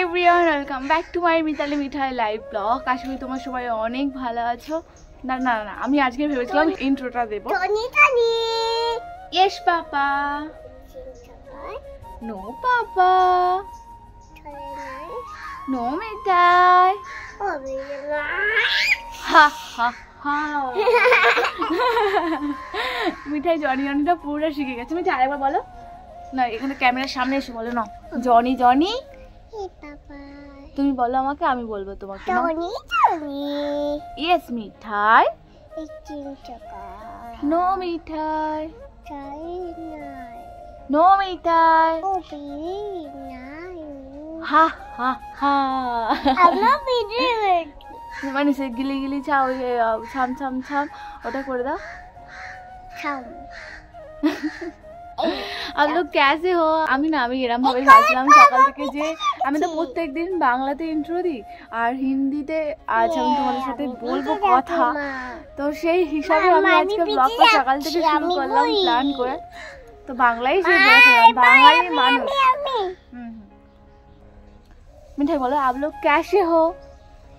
Everyone, welcome back to my Mitali Mithai live blog. আশা করি তোমার সবাই অনেক ভালো আছো। না না না, আমি আজকে ভেবেছিলাম ইন্ট্রোটা দেবো। Yes papa, no papa, no Mithai, হা হা হা। মিঠাই জনি জনিটা পুরোটা শিখে গেছে। মিঠাই আরেকবার বলো না, এখানে ক্যামেরার সামনে এসে বলো না, জনি জনি। তুমি বলো আমাকে, আমি বলবো তোমাকে। ইয়েস মিঠাই, নো মিঠাই, নো মিঠাই, হা হা হা। মানে সে গিলি গিলি ছাও, ছাম ছাম ছাম, ওটা করে দাও। आप लोग कैसे हो? আমি এরকম ভাবে ভাবছিলাম সকাল থেকে যে আমি তো প্রত্যেকদিন বাংলাতে ইন্ট্রো দিই আর হিন্দিতে আজ আমি তোমাদের সাথে বলবো কথা, তো সেই হিসাবে আমি আজকে ব্লগটা সকাল থেকে শুরু করলাম প্ল্যান করে। তো বাংলাই শুরু করেছিলাম, বাঙালি মানুষ। मिठाई बोलो, आप लोग कैसे हो?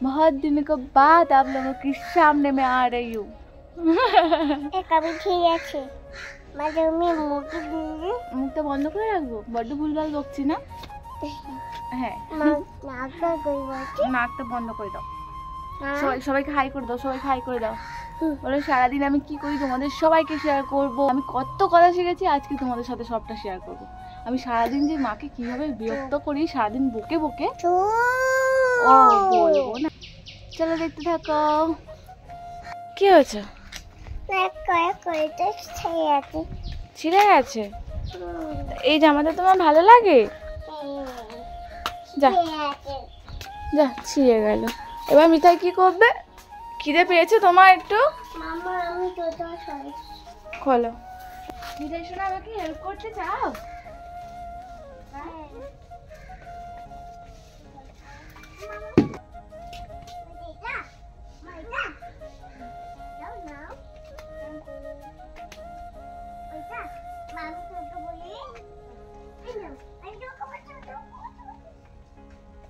बहुत दिन के बाद आप लोगों के सामने में आ रही हूँ। মুখটা বন্ধ করে রাখবো, বড্ড ভুলভাল বকছি না? হ্যাঁ, নাকটা বন্ধ করে দাও। সবাইকে হাই করে দাও, সবাইকে হাই করে দাও। বলো সারাদিন আমি কি করি তোমাদের সবাইকে শেয়ার করব। আমি কত কথা শিখেছি, আজকে তোমাদের সাথে সবটা শেয়ার করব। আমি সারাদিন যে মাকে কিভাবে বিরক্ত করি, সারাদিন বকে বকে, ও বলবো না। চলো দেখতে থাকো। কি হয়েছে? ছিঁড়ে গেছে? এই জামাটা তোমার ভালো লাগে? যা যা, ছিঁড়ে গেল। এবার মিঠাই কি করবে? খিদে পেয়েছে তোমার একটু? খোলো। মিঠাই শোনা, আমাকে হেল্প করতে চাও?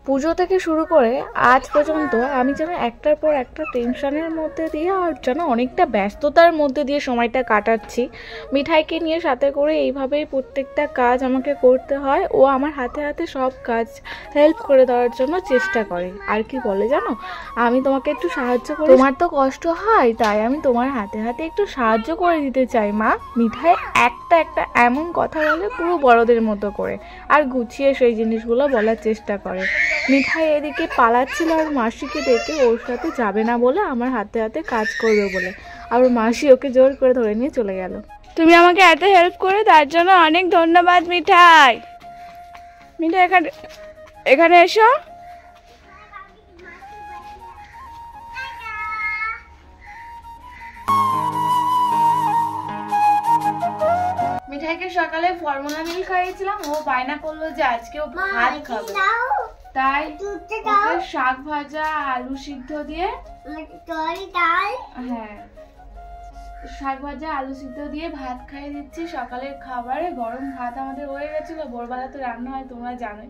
পুজো থেকে শুরু করে আজ পর্যন্ত আমি যেন একটার পর একটা টেনশনের মধ্যে দিয়ে আর যেন অনেকটা ব্যস্ততার মধ্যে দিয়ে সময়টা কাটাচ্ছি। মিঠাইকে নিয়ে সাথে করে এইভাবেই প্রত্যেকটা কাজ আমাকে করতে হয়। ও আমার হাতে হাতে সব কাজ হেল্প করে দেওয়ার জন্য চেষ্টা করে। আর কি বলে জানো, আমি তোমাকে একটু সাহায্য করি, তোমার তো কষ্ট হয়, তাই আমি তোমার হাতে হাতে একটু সাহায্য করে দিতে চাই মা। মিঠাই একটা একটা এমন কথা বলে পুরো বড়দের মতো করে, আর গুছিয়ে সেই জিনিসগুলো বলার চেষ্টা করে। মিঠাই এদিকে পালাচ্ছিল আর মাসিকে ডেকে ওর সাথে যাবে না বলে আমার হাতে হাতে কাজ করবে বলে, আর মাসি ওকে জোর করে ধরে নিয়ে চলে গেল। তুমি আমাকে এত হেল্প করে তার জন্য অনেক ধন্যবাদ মিঠাই। মিঠাই এখানে এসো। মিঠাইকে সকালে ফর্মুলা মিল্ক খাইয়েছিলাম, ও বায়না করলো যে আজকেও ভাত খাবে, তাই ওকে শাক ভাজা আলু সিদ্ধ দিয়ে, হ্যাঁ শাক ভাজা আলু সিদ্ধ দিয়ে ভাত খাইয়ে দিচ্ছি সকালের খাবারে। গরম ভাত আমাদের হয়ে গেছিল, ভোরবেলা তো রান্না হয় তোমরা জানো।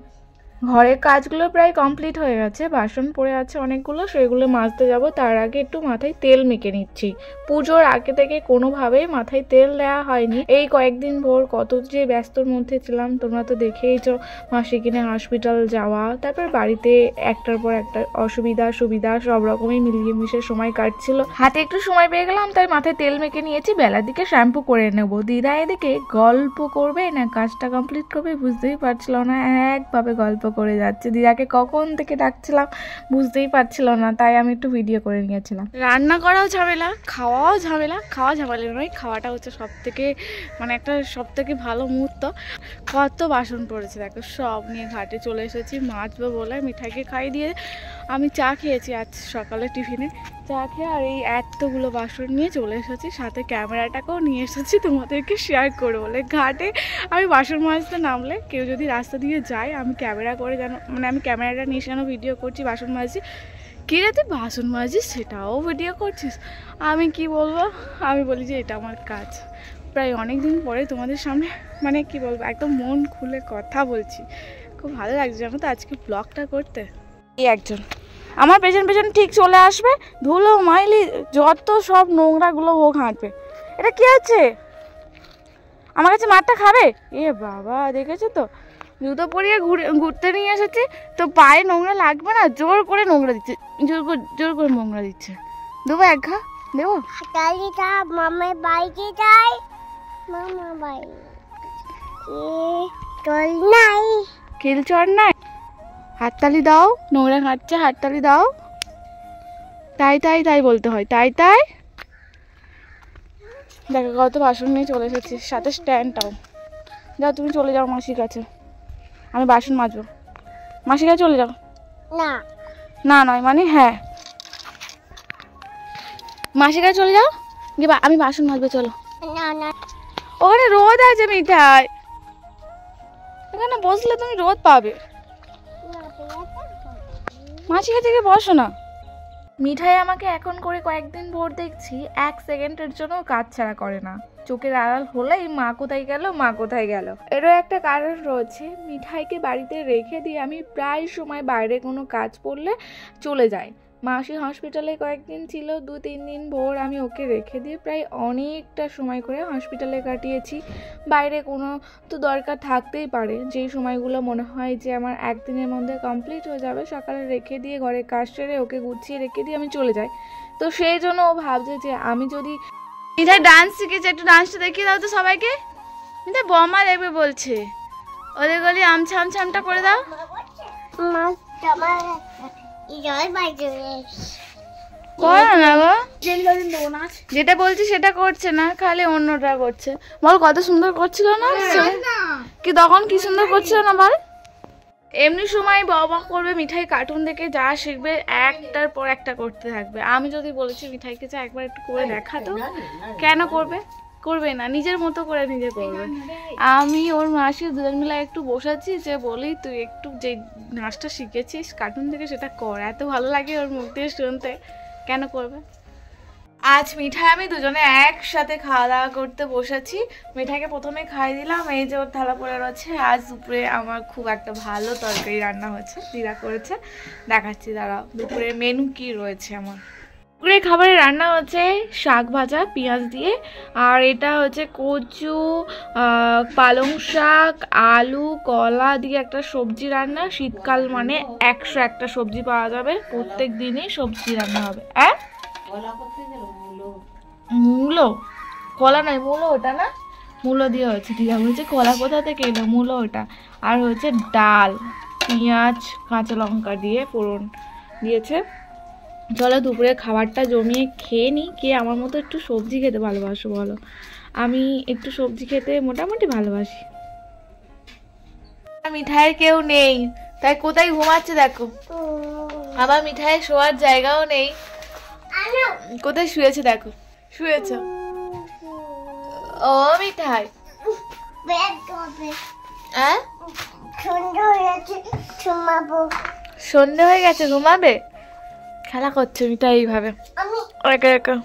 ঘরের কাজগুলো প্রায় কমপ্লিট হয়ে গেছে, বাসন পড়ে আছে অনেকগুলো, সেগুলো মাজতে যাব। তার আগে একটু মাথায় তেল মেখে নিচ্ছি। পুজোর আগে থেকে কোনোভাবেই মাথায় তেল দেওয়া হয়নি। এই কয়েকদিন ভোর কত যে ব্যস্তর মধ্যে ছিলাম তোমরা তো দেখেইছো। মাসি কিনে হসপিটাল যাওয়া, তারপর বাড়িতে একটার পর একটা অসুবিধা সুবিধা সব রকমই মিলিয়ে মিশে সময় কাটছিল। হাতে একটু সময় পেয়ে গেলাম, তাই মাথায় তেল মেখে নিয়েছি। বেলার দিকে শ্যাম্পু করে নেবো। দিদা এদিকে গল্প করবে না কাজটা কমপ্লিট করবে বুঝতেই পারছিল না, একভাবে গল্প করে যাচ্ছে। দিদাকে কখন থেকে ডাকছিলাম বুঝতেই পারছিল না, তাই আমি একটু ভিডিও করে নিয়েছিলাম। রান্না করাও ঝামেলা, খাওয়াও ঝামেলা। খাওয়া ঝামেলা নয়, খাওয়াটা হচ্ছে সব থেকে মানে একটা সব থেকে ভালো মুহূর্ত। কত বাসন পড়েছে দেখো, সব নিয়ে ঘাটে চলে এসেছি মাজবো বলে। মিঠাইকে খাইয়ে দিয়ে আমি চা খেয়েছি আজ সকালে টিফিনে। চা খেয়ে আর এই এতগুলো বাসন নিয়ে চলে এসেছি, সাথে ক্যামেরাটাকেও নিয়ে এসেছি তোমাদেরকে শেয়ার করবো বলে। ঘাটে আমি বাসন মাজতে নামলে কেউ যদি রাস্তা দিয়ে যায়, আমি ক্যামেরা করে যেন মানে আমি ক্যামেরাটা নিয়ে যেন ভিডিও করছি, বাসন মাজছি। কী রে তুই বাসন মাজিস, সেটাও ভিডিও করছিস? আমি কি বলবো, আমি বলি যে এটা আমার কাজ। প্রায় অনেক দিন পরে তোমাদের সামনে মানে কি বলবো, একদম মন খুলে কথা বলছি। খুব ভালো লাগছে জানো তো আজকে ব্লগটা করতে। এই একজন আমার পেছন পেছন ঠিক চলে আসবে, ধুলো মাইলি যত সব নোংরাগুলো ও ঘাঁটবে। এটা কি আছে? আমার কাছে মারটা খাবে? এ বাবা, দেখেছো তো জুতো পরিয়ে ঘুরতে নিয়ে এসেছি তো পায়ে নোংরা লাগবে না, জোর করে নোংরা দিচ্ছে, জোর করে নোংরা দিচ্ছে। দেবো এক ঘা? দেবো? মামার বাড়িতে যাই, মামা বাড়ি চল নাই, খেল চর নাই। হাততালি দাও, নোংরা ঘাঁটছে, হাততালি দাও। তাই তাই তাই বলতে হয়, তাই তাই। দেখো কত বাসন নিয়ে চলে এসেছি, সাথে স্ট্যান্ডটাও। যাও তুমি চলে যাও মাসির কাছে, আমি বাসন মাজবো। মাসির কাছে চলে যাও। না না নয় মানে হ্যাঁ, মাসির কাছে চলে যাও গিয়ে আমি বাসন মাজবো। চলো। না না, ওখানে রোদ আছে মিঠাই, এখানে বসলে তুমি রোদ পাবে। মাসির কাছে গিয়ে বসো না। মিঠাই আমাকে এখন করে কয়েকদিন ভোর দেখছি 1 সেকেন্ডের জন্য কাজ ছাড়া করে না। চোখের আড়াল হলেই মা কোথায় গেল, মা কোথায় গেল। এরও একটা কারণ রয়েছে, মিঠাইকে বাড়িতে রেখে দিয়ে আমি প্রায় সময় বাইরে কোনো কাজ পড়লে চলে যাই। মাসি হসপিটালে কয়েকদিন ছিল, 2-3 দিন ভোর আমি ওকে রেখে দিয়ে প্রায় অনেকটা সময় করে হসপিটালে কাটিয়েছি। বাইরে কোনো তো দরকার থাকতেই পারে, যেই সময়গুলো মনে হয় যে আমার একদিনের মধ্যে কমপ্লিট হয়ে যাবে, সকালে রেখে দিয়ে ঘরে কাজ সেরে ওকে গুছিয়ে রেখে দিয়ে আমি চলে যাই। তো সেই জন্য ও ভাবছে যে আমি যদি মিঠাই ডান্স শিখেছে, একটু ডান্সটা দেখিয়ে দাও তো সবাইকে। মিঠাই বমা দেখবে বলছে, ওদের গলি আমছা আমছামটা করে দাও। যেটা বলছি সেটা করছে না, খালি অন্যটা করছে। বল কত সুন্দর করছিল না কি তখন, কি সুন্দর করছিল না বল। এমনি সময় বাবা করবে, মিঠাই কার্টুন দেখে যা শিখবে একটার পর একটা করতে থাকবে। আমি যদি বলেছি মিঠাইকে যা একবার একটু করে দেখাতো, কেন করবে? করবে না, নিজের মতো করে নিজে করবে। আমি ওর মাসি দুজন মিলে একটু বসাচ্ছি যে বলি তুই একটু যে নাচটা শিখেছিস কার্টুন থেকে সেটা কর, এত ভালো লাগে ওর মুখ দিয়ে শুনতে, কেন করবে? আজ মিঠাই আমি দুজনে একসাথে খাওয়া দাওয়া করতে বসেছি। মিঠাইকে প্রথমে খাই দিলাম, এই যে ওর থালা পড়ে রয়েছে। আজ দুপুরে আমার খুব একটা ভালো তরকারি রান্না হয়েছে, দিদা করেছে, দেখাচ্ছি দাঁড়াও দুপুরে মেনু কি রয়েছে আমার। দুপুরে খাবারে রান্না হচ্ছে শাক ভাজা পেঁয়াজ দিয়ে, আর এটা হচ্ছে কচু, পালং শাক, আলু, কলা দিয়ে একটা সবজি রান্না। শীতকাল মানে 101টা সবজি পাওয়া যাবে, প্রত্যেক দিনই সবজি রান্না হবে। মূলো, কলা নয় মূলো, ওটা না মূলো দিয়ে হয়েছে। ঠিক আছে, বলছে কলা কোথা থেকে এলো, মূলো ওটা। আর হচ্ছে ডাল, পেঁয়াজ কাঁচা লঙ্কা দিয়ে ফোড়ন দিয়েছে। চলো দুপুরে খাবারটা জমিয়ে খেয়ে নিই। কে আমার মতো একটু সবজি খেতে ভালোবাসো বলো? আমি একটু সবজি খেতে মোটামুটি ভালোবাসি। মিঠাইয়ের কেউ নেই, তাই কোথায় ঘুমাচ্ছে দেখো। আবার মিঠাইয়ের শোয়ার জায়গাও নেই, কোথায় শুয়েছে দেখো, শুয়েছ। ও মিঠাই সন্ধ্যে হয়ে গেছে, ঘুমাবে? খেলা করছে মিঠাই এইভাবে, একা একা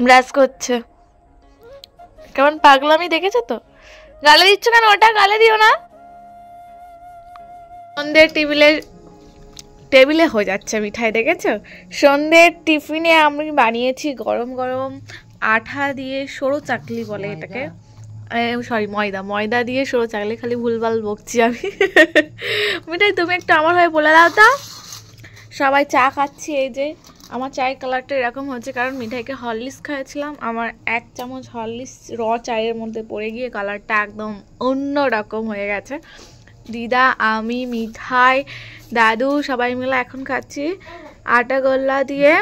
ব্রাশ করছে, কেমন পাগলামি দেখেছো তো। গালে দিচ্ছ কেন? ওটা গালে দিও না। সন্ধ্যের টেবিলে হয়ে যাচ্ছে মিঠাই, দেখেছো? সন্ধ্যের টিফিনে আমি বানিয়েছি গরম গরম আঠা দিয়ে সরু চাকলি বলে এটাকে, সরি ময়দা দিয়ে সরু চাকলি, খালি ভুলভাল বকছি আমি। মিঠাই তুমি একটু আমার হয়ে বলে দাও তো। সবাই চা খাচ্ছি, এই যে আমার চায়ের কালারটা এরকম হচ্ছে কারণ মিঠাইকে হরলিক্স খাইয়েছিলাম, আমার 1 চামচ হরলিক্স চায়ের মধ্যে পড়ে গিয়ে কালারটা একদম অন্য রকম হয়ে গেছে। দিদা, আমি, মিঠাই, দাদু সবাই মিলে এখন খাচ্ছি আটা গোল্লা দিয়ে,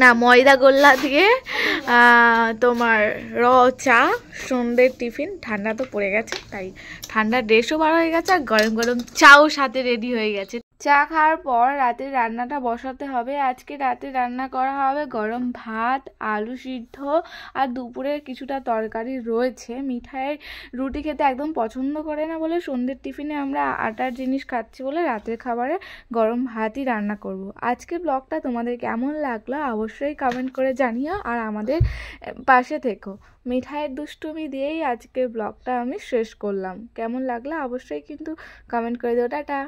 না ময়দা গোল্লা দিয়ে তোমার চা। সন্ধ্যের টিফিন, ঠান্ডা তো পড়ে গেছে তাই ঠান্ডা ড্রেসও বার হয়ে গেছে, আর গরম গরম চাও সাথে রেডি হয়ে গেছে। চা খাওয়ার পর রাতের রান্নাটা বসাতে হবে। আজকে রাতে রান্না করা হবে গরম ভাত, আলু সিদ্ধ আর দুপুরের কিছুটা তরকারি রয়েছে। মিঠাইয়ের রুটি খেতে একদম পছন্দ করে না বলে সন্ধ্যের টিফিনে আমরা আটার জিনিস খাচ্ছি বলে রাতের খাবারে গরম ভাতই রান্না করব। আজকের ব্লগটা তোমাদের কেমন লাগলো অবশ্যই কমেন্ট করে জানিও আর আমাদের পাশে থেকো। মিঠাইয়ের দুষ্টুমি দিয়েই আজকের ব্লগটা আমি শেষ করলাম। কেমন লাগলো অবশ্যই কিন্তু কমেন্ট করে দিও। টাটা।